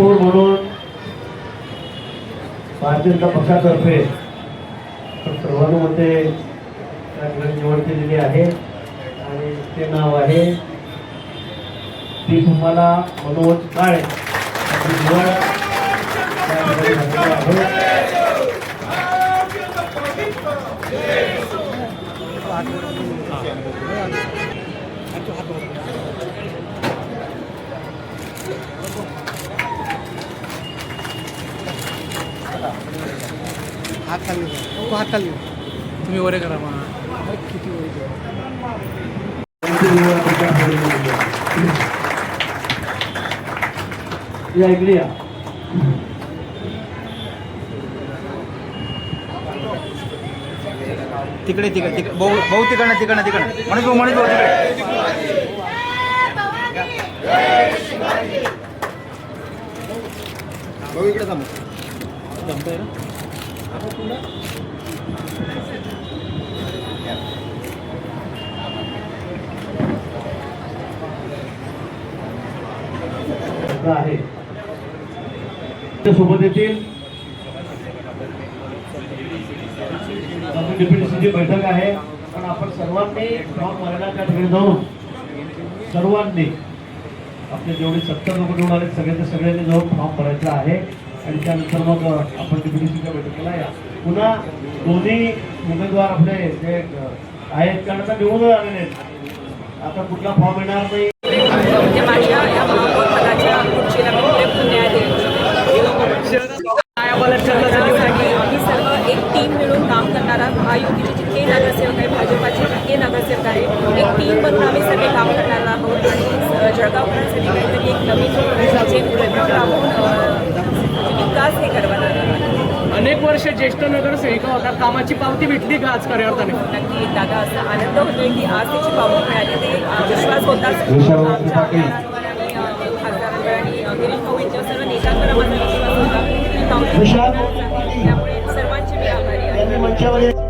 महापौर म्हणून भारतीय जनता पक्षातर्फे सर्वानुमते निवड केलेली आहे आणि ते नाव आहे ती तुम्हाला मनोज काळे निवड हात खाली तुम्ही वरे करा मग किती या इकडे या. तिकडे भाऊ तिकडे म्हणून भाऊ तिकडे भाऊ इकडे जमतंय ना आहे सोबत येतील. डिप्युटीची बैठक आहे पण आपण सर्वांनी फॉर्म भरायला त्या ठिकाणी जाऊन सर्वांनी आपले जेवढे 70 लोक निवडून आले सगळ्यांनी जाऊन फॉर्म भरायचा आहे आणि त्यानंतर मग आपण डिप्युटीच्या बैठकीला या. पुन्हा दोन्ही उमेदवार आपले जे आहेत कारण आता निवडून आलेले आहेत, आता कुठला फॉर्म येणार नाही. माझ्या या महापौर पदाच्या खुर्चीला मी पुरेपूर न्याय देईल. आम्ही सर्व एक टीम मिळून काम करणारा महायुतीचे जितके नगरसेवक आहे, भाजपाचे जितके नगरसेवक आहे, एक टीम बनून आम्ही सगळे काम करणार आहोत आणि जळगावकरांसाठी काहीतरी एक नवीन जे प्रयत्न राहून विकास हे करवणार आहोत. अनेक वर्ष ज्येष्ठ नगरसेविका होता, कामाची पावती भेटली का आज कार्यकर्त्याने? नक्की दादा, असा आनंद होतोय की आज त्याची पावती मिळाली. ते विश्वास होताच आमच्या आमदारांवर आणि खासदारांवर आणि गिरीश भाऊ यांच्या सर्व नेत्यांवर आम्हाला विश्वास होता की पावती त्यामुळे सर्वांचे मी आभारी आहे.